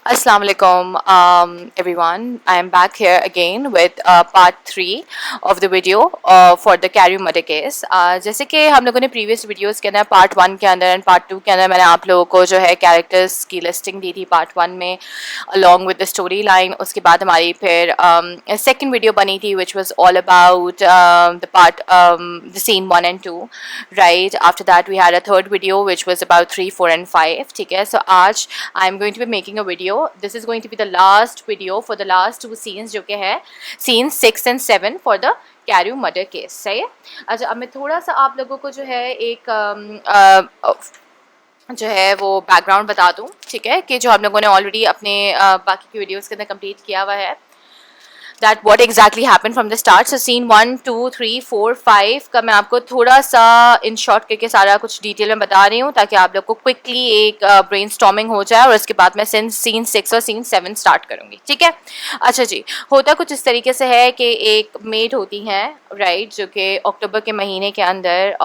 Assalamu alaikum, everyone. I am back here again with part 3 of the video for the Carrie murder case. जैसे कि हम लोगों ने previous videos के अंदर part 1 के अंदर and part 2 के अंदर मैंने आप लोगों को जो है characters की listing दी थी part 1 में along with the story line. उसके बाद हमारी फिर second video बनी थी which was all about the scene 1 and 2. Right after that we had a third video which was about 3, 4 and 5. ठीक है, so आज I'm going to be making a video. This is going to be the last video for the last two scenes जो कि है scenes 6 and 7 for the Carew murder case. सही है. अच्छा, अब मैं थोड़ा सा आप लोगों को जो है एक जो है वो बैकग्राउंड बता दूं. ठीक है, कि जो हम लोगों ने ऑलरेडी अपने बाकी की वीडियोस के अंदर कंप्लीट किया हुआ है, that what exactly happened from the start. So scene 1, 2, 3, 4, 5 का मैं आपको थोड़ा सा इन शॉर्ट करके सारा कुछ डिटेल में बता रही हूँ ताकि आप लोग को क्विकली एक ब्रेनस्टॉर्मिंग हो जाए और उसके बाद मैं सीन 6 और सीन 7 स्टार्ट करूँगी. ठीक है. अच्छा जी, होता कुछ इस तरीके से है कि एक मेड होती हैं, राइट, जो कि अक्टूबर के महीने के अंदर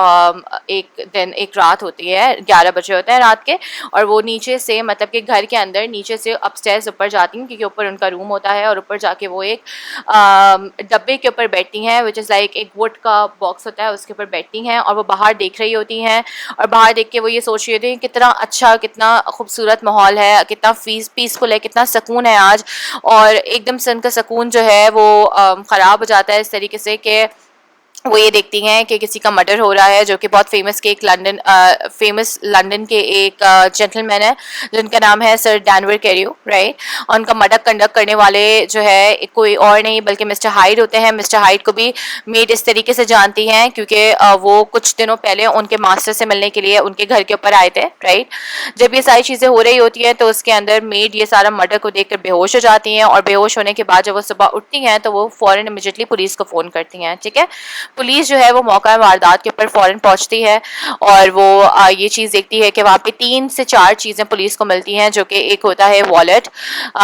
एक रात होती है, 11 बजे होते हैं रात के, और वो नीचे से मतलब कि घर के अंदर नीचे से अपस्टेयर्स ऊपर जाती हैं क्योंकि ऊपर उनका रूम होता है और ऊपर जाके वो एक डब्बे के ऊपर बैठती हैं, विच इज़ लाइक एक वुड का बॉक्स होता है, उसके ऊपर बैठती हैं और वो बाहर देख रही होती हैं. और बाहर देख के वो ये सोच रही होती हैं कितना अच्छा, कितना खूबसूरत माहौल है, कितना पीसफुल है, कितना सुकून है आज. और एकदम से उनका सुकून जो है वो ख़राब हो जाता है इस तरीके से कि वो ये देखती हैं कि किसी का मर्डर हो रहा है, जो कि बहुत फेमस लंदन के एक जेंटलमैन है जिनका नाम है सर डैनवर कैरियो, राइट. और उनका मर्डर कंडक्ट करने वाले जो है कोई और नहीं बल्कि मिस्टर हाइड होते हैं. मिस्टर हाइड को भी मेड इस तरीके से जानती हैं क्योंकि वो कुछ दिनों पहले उनके मास्टर से मिलने के लिए उनके घर के ऊपर आए थे, राइट. जब ये सारी चीज़ें हो रही होती हैं तो उसके अंदर मेड ये सारा मर्डर को देखकर बेहोश हो जाती हैं, और बेहोश होने के बाद जब वो सुबह उठती हैं तो वो फ़ौरन इमीडिएटली पुलिस को फ़ोन करती हैं. ठीक है. पुलिस जो है वो मौका वारदात के ऊपर फ़ौरन पहुंचती है और वो ये चीज़ देखती है कि वहाँ पे 3 से 4 चीज़ें पुलिस को मिलती हैं, जो कि एक होता है वॉलेट,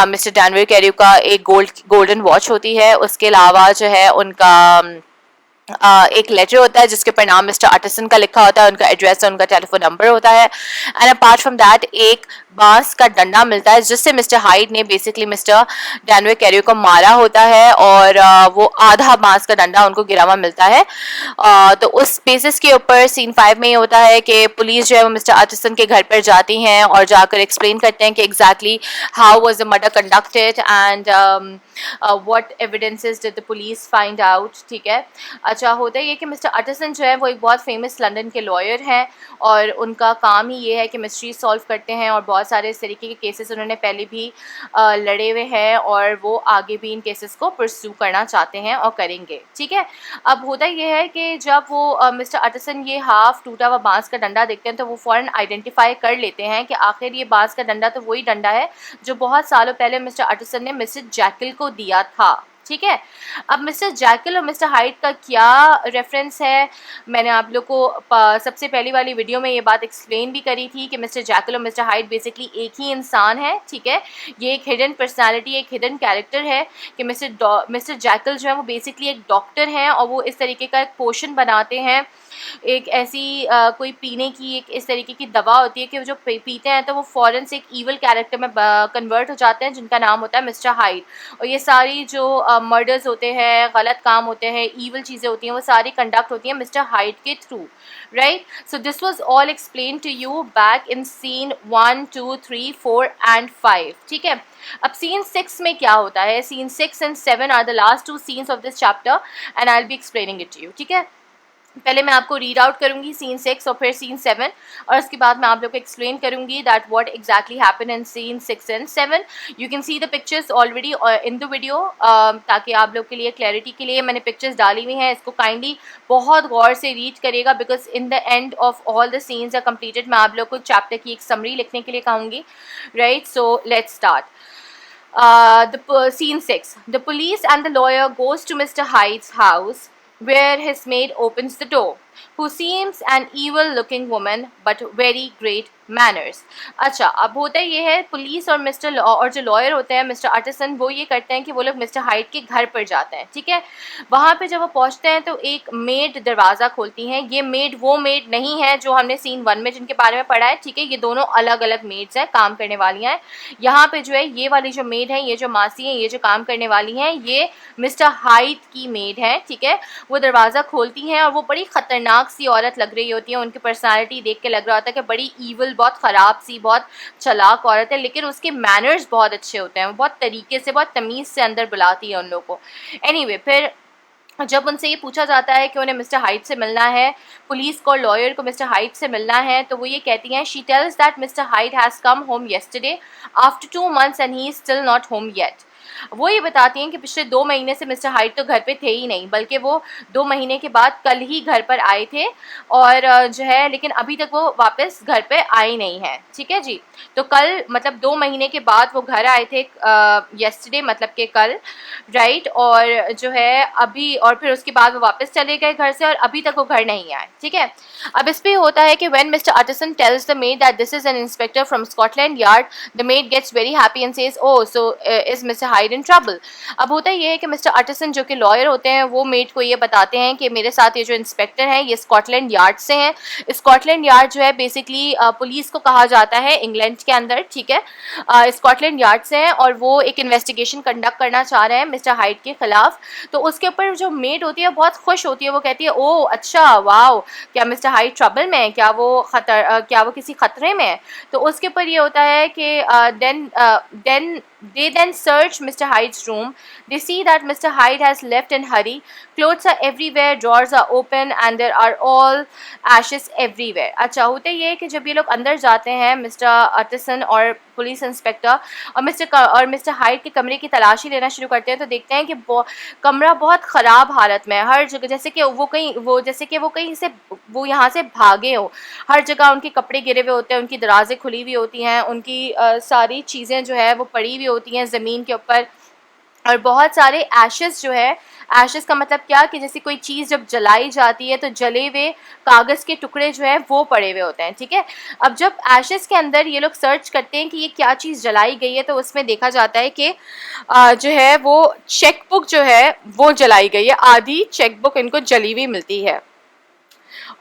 मिस्टर डैनवर कैरियो का एक गोल्डन वॉच होती है. उसके अलावा जो है उनका एक लेटर होता है जिसके ऊपर नाम मिस्टर अटसन का लिखा होता है, उनका एड्रेस और उनका टेलीफोन नंबर होता है. एंड अपार्ट फ्रॉम दैट एक बांस का डंडा मिलता है जिससे मिस्टर हाइड ने बेसिकली मिस्टर डैनवर कैरियो को मारा होता है, और वो आधा बांस का डंडा उनको गिरा हुआ मिलता है. तो उस बेसिस के ऊपर सीन 5 में ये होता है कि पुलिस जो है वो मिस्टर अटसन के घर पर जाती हैं और जाकर एक्सप्लेन करते हैं कि exactly how was the murder conducted and what evidences did the police find out. ठीक है. अच्छा, होता है कि मिस्टर अटसन जो है वो एक बहुत फेमस लंदन के लॉयर हैं और उनका काम ही ये है कि मिस्ट्री सॉल्व करते हैं, और बहुत सारे इस तरीके के केसेस उन्होंने पहले भी लड़े हुए हैं और वो आगे भी इन केसेस को परस्यू करना चाहते हैं और करेंगे. ठीक है. अब होता ये है कि जब वो मिस्टर अटसन ये हाफ टूटा हुआ बांस का डंडा देखते हैं तो वो फ़ौरन आइडेंटिफाई कर लेते हैं कि आखिर ये बांस का डंडा तो वही डंडा है जो बहुत सालों पहले मिस्टर अटसन ने मिस्टर जैकल को दिया था. ठीक है. अब मिस्टर जैकल और मिस्टर हाइड का क्या रेफरेंस है, मैंने आप लोग को सबसे पहली वाली वीडियो में ये बात एक्सप्लेन भी करी थी कि मिस्टर जैकल और मिस्टर हाइड बेसिकली एक ही इंसान है. ठीक है. ये एक हिडन पर्सनालिटी, एक हिडन कैरेक्टर है कि मिस्टर जैकल जो है वो बेसिकली एक डॉक्टर हैं और वो इस तरीके का एक पोशन बनाते हैं, एक ऐसी कोई पीने की एक इस तरीके की दवा होती है कि जो पीते हैं तो वो फ़ौरन से एक ईवल कैरेक्टर में कन्वर्ट हो जाते हैं जिनका नाम होता है मिस्टर हाइड. और ये सारी जो मर्डर्स होते हैं, गलत काम होते हैं, ईवल चीज़ें होती हैं, वो सारी कंडक्ट होती हैं मिस्टर हाइड के through, right. So this was all explain to you back in scene 1, 2, 3, 4 and 5. ठीक है. अब सीन 6 में क्या होता है, scene 6 and 7 are the last 2 scenes of this chapter and I will be explaining it to you. ठीक है. पहले मैं आपको रीड आउट करूंगी सीन 6 और फिर सीन 7, और उसके बाद मैं आप लोग को एक्सप्लेन करूंगी that what exactly happen in scene 6 and 7. You can see the pictures already in the video, ताकि आप लोग के लिए क्लैरिटी के लिए मैंने पिक्चर्स डाली हुई हैं. इसको काइंडली बहुत गौर से रीड करेगा because in the end of all the scenes are completed मैं आप लोग को चैप्टर की एक समरी लिखने के लिए कहूँगी, right. So let's start. The scene 6. The police and the lawyer goes to Mr. Hyde's house where his maid opens the door. who seems an evil looking woman but very great manners. अच्छा, अब होता ये है police और mister और जो lawyer होते हैं मिस्टर आर्टिसन, वो ये करते हैं कि वो लोग मिस्टर हाइट के घर पर जाते हैं, ठीक है। वहाँ पे जब वो पहुँचते हैं तो एक मेड दरवाज़ा खोलती हैं। ये मेड वो मेड नहीं है जो हमने सीन 1 में जिनके बारे में पढ़ा है, ठीक है। ये दोनों अलग अलग मेड्स हैं, काम करने वाली हैं। यहाँ पे जो है ये वाली जो मेड है, ये जो मासी हैं, ये जो काम करने वाली हैं, ये मिस्टर हाइट की मेड है, ठीक है। वो दरवाज़ा खोलती हैं और वो बड़ी ख़तरनाक सी औरत लग रही होती है। उनकी पर्सनालिटी देख के लग रहा होता है कि बड़ी ईवल, बहुत ख़राब सी, बहुत चालाक औरत है, लेकिन उसके मैनर्स बहुत अच्छे होते हैं। वो बहुत तरीके से, बहुत तमीज़ से अंदर बुलाती है उन लोगों को। एनीवे, फिर जब उनसे ये पूछा जाता है कि उन्हें मिस्टर हाइट से मिलना है, पुलिस को, लॉयर को मिस्टर हाइट से मिलना है, तो वो ये कहती हैं, she tells that mister height has come home yesterday after 2 months and he is still not home yet. वो ये बताती हैं कि पिछले 2 महीने से मिस्टर हाइट तो घर पे थे ही नहीं, बल्कि वो 2 महीने के बाद कल ही घर पर आए थे और जो है, लेकिन अभी तक वो वापस घर पे आए नहीं हैं, ठीक है जी। तो कल मतलब 2 महीने के बाद वो घर आए थे, येस्टरडे मतलब कि कल, राइट। और जो है अभी, और फिर उसके बाद वो वापस चले गए घर से और अभी तक वो घर नहीं आए, ठीक है। अब इस पे होता है कि when Mister Utterson tells the maid that this is an inspector from Scotland Yard, the maid gets very happy and says, oh so is Mister Hyde in trouble. अब होता ये है कि मिस्टर आर्टिसन जो कि लॉयर होते हैं, वो मेड को ये बताते हैं कि मेरे साथ ये जो इंस्पेक्टर हैं ये स्कॉटलैंड यार्ड से हैं। स्कॉटलैंड यार्ड जो है बेसिकली पुलिस को कहा जाता है इंग्लैंड के अंदर, ठीक है। स्कॉटलैंड यार्ड से हैं और वो एक इन्वेस्टिगेशन कंडक्ट करना चाह रहे हैं मिस्टर हाइट के खिलाफ। तो उसके ऊपर जो मेड होती है बहुत खुश होती है, वो कहती है, ओह अच्छा, वाओ, क्या मिस्टर हाइट ट्रबल में है, क्या वो किसी खतरे में है। तो उसके ऊपर ये होता है कि then they then search Mr. Hyde's room. They see that Mr. Hyde has left in hurry. Clothes are everywhere, drawers are open and there are all ashes everywhere. अच्छा, होते ये कि जब ये लोग अंदर जाते हैं मिस्टर आर्टिसन और पुलिस इंस्पेक्टर और मिस्टर हाइड के कमरे की तलाशी लेना शुरू करते हैं, तो देखते हैं कि कमरा बहुत ख़राब हालत में है। हर जगह जैसे कि वो कहीं से वो यहाँ से भागे हो। हर जगह उनके कपड़े गिरे हुए होते हैं, उनकी दराज़ें खुली हुई होती हैं, उनकी सारी चीज़ें जो है वो पड़ी हुई होती हैं ज़मीन के ऊपर, और बहुत सारे एशेस जो है, एशेस का मतलब क्या कि जैसे कोई चीज़ जब जलाई जाती है तो जले हुए कागज़ के टुकड़े जो हैं वो पड़े हुए होते हैं, ठीक है। अब जब एशेस के अंदर ये लोग सर्च करते हैं कि ये क्या चीज़ जलाई गई है, तो उसमें देखा जाता है कि जो है वो चेक बुक जो है वो जलाई गई है। आधी चेक बुक इनको जली हुई मिलती है।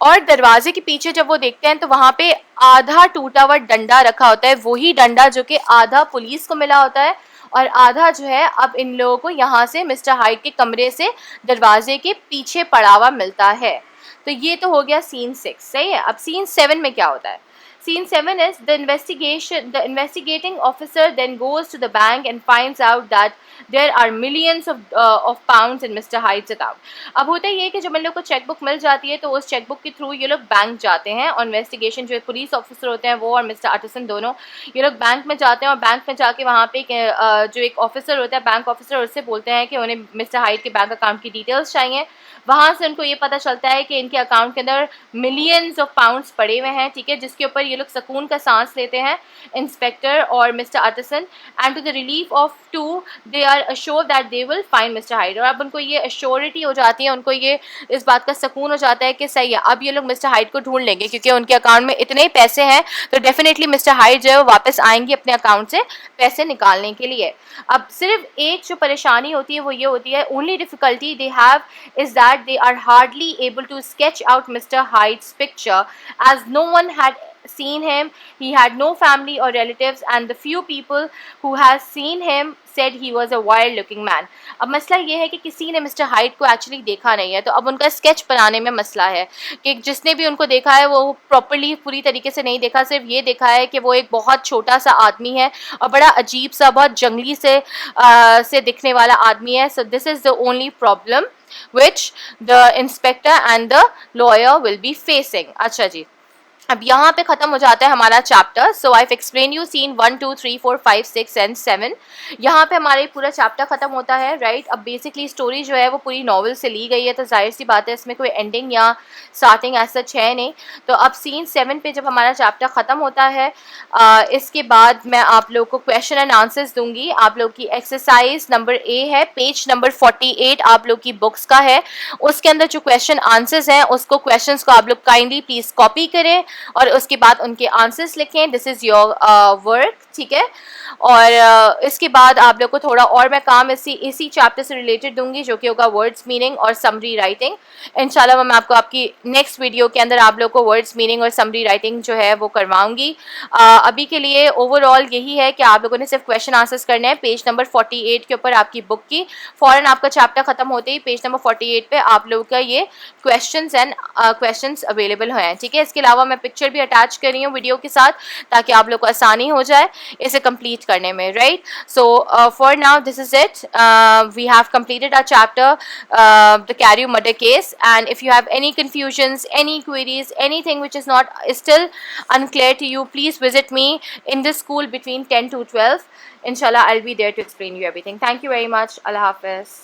और दरवाजे के पीछे जब वो देखते हैं तो वहाँ पे आधा टूटा हुआ डंडा रखा होता है, वही डंडा जो कि आधा पुलिस को मिला होता है और आधा जो है अब इन लोगों को यहाँ से मिस्टर हाइट के कमरे से दरवाजे के पीछे पड़ा हुआ मिलता है। तो ये तो हो गया सीन 6, सही है। अब सीन 7 में क्या होता है? Scene 7 is the investigating officer then goes to the bank and finds out that there are millions of pounds in Mr. Hyde's account. अब होता ये है कि जब इन लोग को चेकबुक मिल जाती है तो उस चेकबुक के थ्रू ये लोग बैंक जाते हैं और इन्वेस्टिगेशन जो पुलिस ऑफिसर होते हैं वो और मिस्टर आर्टिसन दोनों ये लोग बैंक में जाते हैं और बैंक में जाके वहाँ पे जो एक ऑफिसर होता है, बैंक ऑफिसर, उससे बोलते हैं कि उन्हें मिस्टर हाइड के बैंक अकाउंट की डिटेल्स चाहिए। वहाँ से उनको ये पता चलता है कि इनके अकाउंट के अंदर मिलियंस ऑफ पाउंड्स पड़े हुए हैं, ठीक है, जिसके ऊपर ये लोग सुकून का सांस लेते हैं, इंस्पेक्टर और Mister Utterson. And to the relief of two they are assure that they will find Mister Hyde. और अब उनको ये अश्योरिटी हो जाती है, उनको ये इस बात का सुकून हो जाता है कि सही है, अब ये लोग मिस्टर हाइड को ढूंढ लेंगे क्योंकि उनके अकाउंट में इतने ही पैसे हैं, तो डेफिनेटली मिस्टर हाइड जो है वो वापस आएंगे अपने अकाउंट से पैसे निकालने के लिए। अब सिर्फ एक जो परेशानी होती है वो ये होती है, only difficulty they have is that they are hardly able to sketch out Mr. Hyde's picture as no one had seen him. He had no family or relatives and the few people who has seen him said he was a wild looking man. अब मसला ये है कि किसी ने mister hide को actually देखा नहीं है, तो अब उनका स्केच बनाने में मसला है कि जिसने भी उनको देखा है वो प्रॉपर्ली पूरी तरीके से नहीं देखा, सिर्फ ये देखा है कि वो एक बहुत छोटा सा आदमी है और बड़ा अजीब सा, बहुत जंगली से दिखने वाला आदमी है। So this is the only problem which the inspector and the lawyer will be facing. अच्छा जी, अब यहाँ पे ख़त्म हो जाता है हमारा chapter. So I explain you seen 1 2 3 4 5 6 and 7. यहाँ पे हमारे पूरा चैप्टर ख़त्म होता है, राइट. अब बेसिकली स्टोरी जो है वो पूरी नॉवल से ली गई है, तो जाहिर सी बात है इसमें कोई एंडिंग या स्टार्टिंग ऐसा है नहीं. तो अब सीन 7 पे जब हमारा चैप्टर ख़त्म होता है, इसके बाद मैं आप लोग को क्वेश्चन एंड आंसर्स दूंगी. आप लोग की एक्सरसाइज नंबर ए है, पेज नंबर 48 आप लोग की बुक्स का है. उसके अंदर जो क्वेश्चन आंसर्स हैं उसको क्वेश्चंस को आप लोग काइंडली प्लीज़ कॉपी करें और उसके बाद उनके आंसर्स लिखें. दिस इज़ योर वर्क, ठीक है. और इसके बाद आप लोग को थोड़ा और मैं काम इसी चैप्टर से रिलेटेड दूंगी, जो कि होगा वर्ड्स मीनिंग और समरी राइटिंग. इंशाल्लाह मैं आपको आपकी नेक्स्ट वीडियो के अंदर आप लोग को वर्ड्स मीनिंग और समरी राइटिंग जो है वो करवाऊंगी. अभी के लिए ओवरऑल यही है कि आप लोगों ने सिर्फ क्वेश्चन आंसर्स करने हैं पेज नंबर 48 के ऊपर आपकी बुक की. फ़ौरन आपका चैप्टर खत्म होते ही पेज नंबर 48 पे आप लोगों का ये क्वेश्चंस अवेलेबल हैं, ठीक है. इसके अलावा मैं पिक्चर भी अटैच कर रही हूँ वीडियो के साथ, ताकि आप लोग को आसानी हो जाए इसे कंप्लीट करने में, right. So for now this is it. We have completed our chapter, the Carew murder case, and if you have any confusions, any queries, anything which is not still unclear to you, please visit me in this school between 10 to 12. Inshallah I'll be there to explain you everything. Thank you very much. Allah Hafiz.